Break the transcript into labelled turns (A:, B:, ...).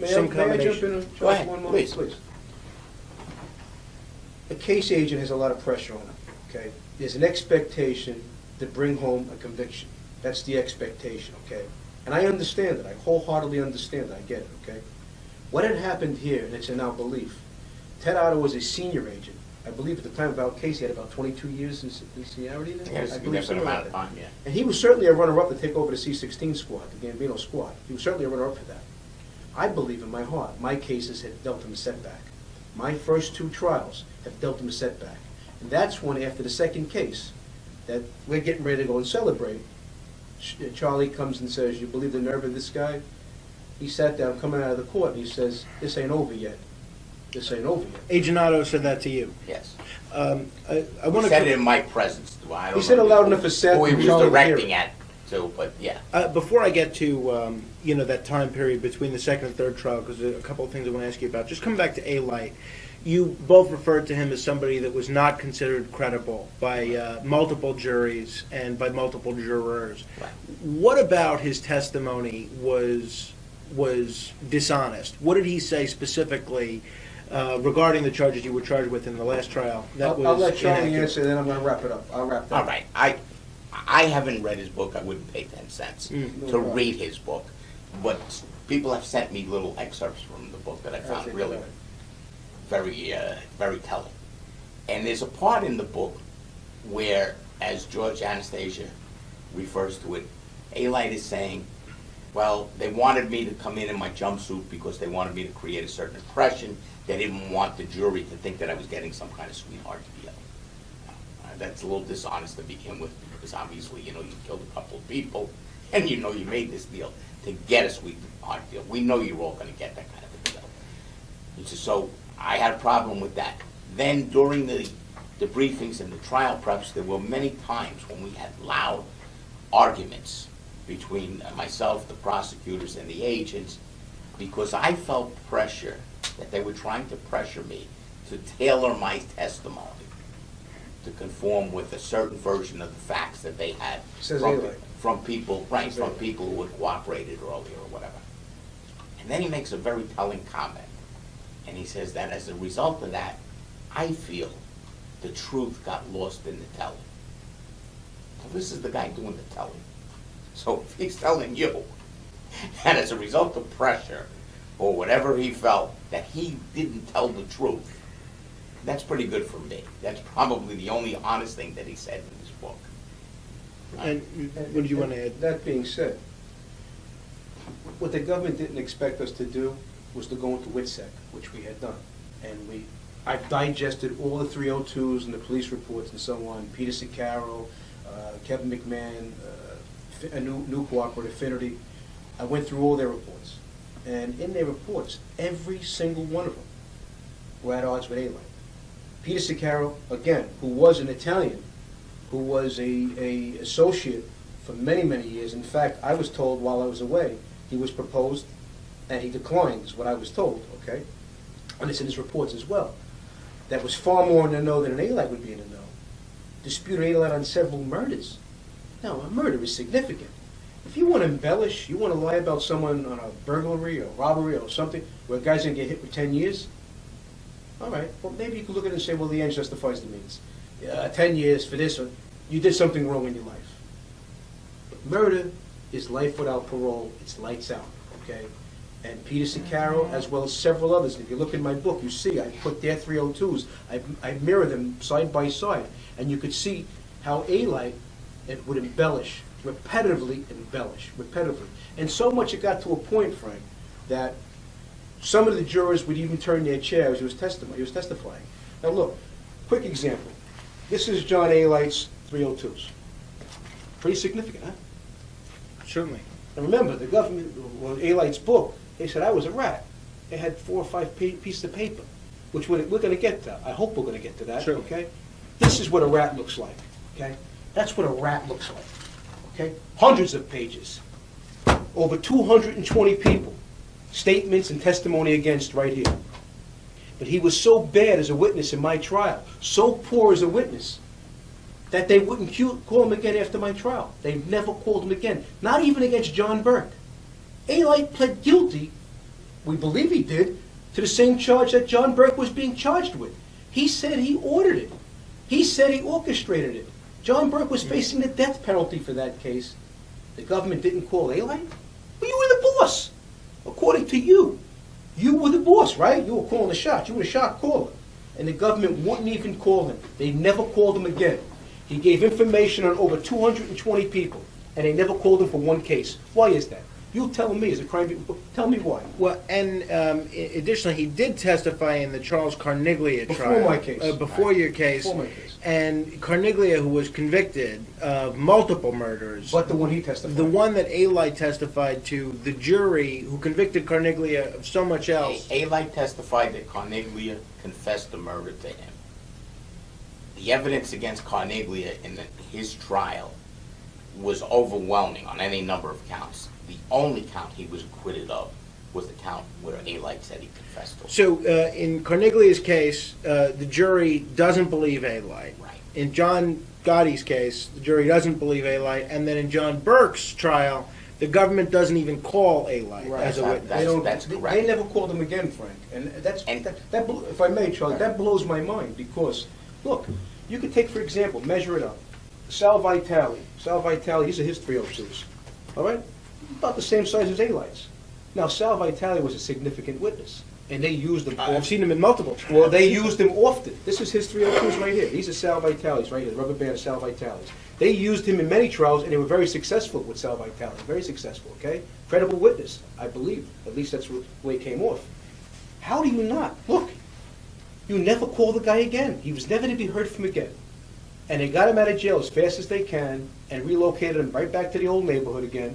A: some
B: May I jump in?
C: Go ahead,
B: one moment, please. A case agent has a lot of pressure on him, okay? There's an expectation to bring home a conviction. That's the expectation, okay? And I understand it. I wholeheartedly understand it. I get it, okay? What had happened here, and it's in our belief, Ted Otto was a senior agent. I believe at the time of our case, he had about 22 years in seniority there.
C: Yes,
B: I believe
C: an amount of time, yeah.
B: And he was certainly a runner-up to take over the C-16 squad, the Gambino squad. He was certainly a runner-up for that. I believe in my heart, my cases have dealt him a setback. My first 2 trials have dealt him a setback. And that's when, after the second case, that we're getting ready to go and celebrate, Charlie comes and says, "You believe the nerve of this guy?" He sat down coming out of the court and he says, "This ain't over yet. This ain't over yet."
A: Agent Otto said that to you.
C: Yes.
A: I
C: He said it in my presence. I don't
B: He said
C: know
B: it loud enough for Seth.
C: who he
B: and
C: was
B: Charlie to hear
C: directing
B: it.
C: at, too, but yeah.
A: Before I get to that time period between the second and third trial, because a couple of things I want to ask you about. Just coming back to Alite, you both referred to him as somebody that was not considered credible by multiple juries and by multiple jurors.
C: Right.
A: What about his testimony was dishonest? What did he say specifically regarding the charges you were charged with in the last trial?
B: I'll let Charlie answer, then I'm going to wrap it up. I'll wrap that up.
C: All right. I haven't read his book. I wouldn't pay 10 cents to read his book. But people have sent me little excerpts from the book that I found really very telling. And there's a part in the book where, as George Anastasia refers to it, Alite is saying, well, they wanted me to come in my jumpsuit because they wanted me to create a certain impression. They didn't want the jury to think that I was getting some kind of sweetheart deal. That's a little dishonest to begin with, because obviously, you killed a couple of people, and you made this deal to get a sweetheart deal. We know you're all going to get that kind of a deal. So I had a problem with that. Then during the briefings and the trial preps, there were many times when we had loud arguments between myself, the prosecutors, and the agents, because I felt pressure that they were trying to pressure me to tailor my testimony to conform with a certain version of the facts that they had from people who had cooperated earlier or whatever. And then he makes a very telling comment, and he says that as a result of that, I feel the truth got lost in the telling. So this is the guy doing the telling. So if he's telling you that as a result of pressure or whatever he felt that he didn't tell the truth, that's pretty good for me. That's probably the only honest thing that he said in his book.
A: And what do you want to add?
B: That being said, what the government didn't expect us to do was to go into WITSEC, which we had done. And I've digested all the 302s and the police reports and so on, Peter Sicaro, Kevin McMahon, a new cooperative, Affinity. I went through all their reports. And in their reports, every single one of them were at odds with Alite. Peter Sicaro, again, who was an Italian, who was a associate for many, many years. In fact, I was told while I was away, he was proposed and he declined, is what I was told, okay? And it's in his reports as well. That was far more in the know than an Alite would be in the know. Disputed Alite on several murders. Now, a murder is significant. If you want to embellish, you want to lie about someone on a burglary or robbery or something, where a guy's going to get hit with 10 years, all right, well, maybe you can look at it and say, well, the end justifies the means. 10 years for this, or you did something wrong in your life. But murder is life without parole. It's lights out, okay? And Peter Sicaro, as well as several others, if you look in my book, you see I put their 302s, I mirror them side by side, and you could see how Alite would embellish, repetitively. And so much it got to a point, Frank, that some of the jurors would even turn their chairs. He was testifying. Now look, quick example. This is John Alite's 302s. Pretty significant, huh?
A: Certainly.
B: And remember, the government, well, Alite's book, they said I was a rat. They had 4 or 5 pieces of paper, which we're going to get to. I hope we're going to get to that,
A: sure.
B: Okay? This is what a rat looks like, okay? That's what a rat looks like, okay? Hundreds of pages. Over 220 people. Statements and testimony against right here. But he was so bad as a witness in my trial, so poor as a witness, that they wouldn't call him again after my trial. They never called him again, not even against John Burke. Alite pled guilty we believe he did, to the same charge that John Burke was being charged with. He said he ordered it. He said he orchestrated it. John Burke was facing the death penalty for that case. The government didn't call A-Light? But you were the boss, according to you. You were the boss, right? You were calling the shots. You were the shot caller. And the government wouldn't even call him. They never called him again. He gave information on over 220 people, and they never called him for one case. Why is that? You tell me, as a crime, tell me why.
A: Well, and additionally, he did testify in the Charles Carniglia trial.
B: Before my case.
A: Before your case.
B: Before my case.
A: And Carniglia, who was convicted of multiple murders.
B: But the one he testified.
A: The one that A-Light testified to, the jury who convicted Carniglia of so much else.
C: A-Light testified that Carniglia confessed the murder to him. The evidence against Carniglia in his trial was overwhelming on any number of counts. The only count he was acquitted of was the count where A-Light said he confessed to.
A: So in Carniglia's case, the jury doesn't believe A-Light.
C: Right.
A: In John Gotti's case, the jury doesn't believe A-Light. And then in John Burke's trial, the government doesn't even call A-Light
B: Right.
A: as a witness.
C: That's correct.
B: They never called him again, Frank. And if I may, Charlie, that blows my mind because, look, you could take, for example, measure it up. Sal Vitale. Sal Vitale, these are his 302s. All right? About the same size as A-Light's. Now, Sal Vitale was a significant witness, and they used him.
A: I've seen him in multiple trials.
B: Well, they used him often. This is his 302s right here. These are Sal Vitale's right here, the rubber band of Sal Vitale's. They used him in many trials, and they were very successful with Sal Vitale. Very successful, okay? Credible witness, I believe. At least that's the way it came off. How do you not? Look, you never call the guy again. He was never to be heard from again. And they got him out of jail as fast as they can and relocated him right back to the old neighborhood again.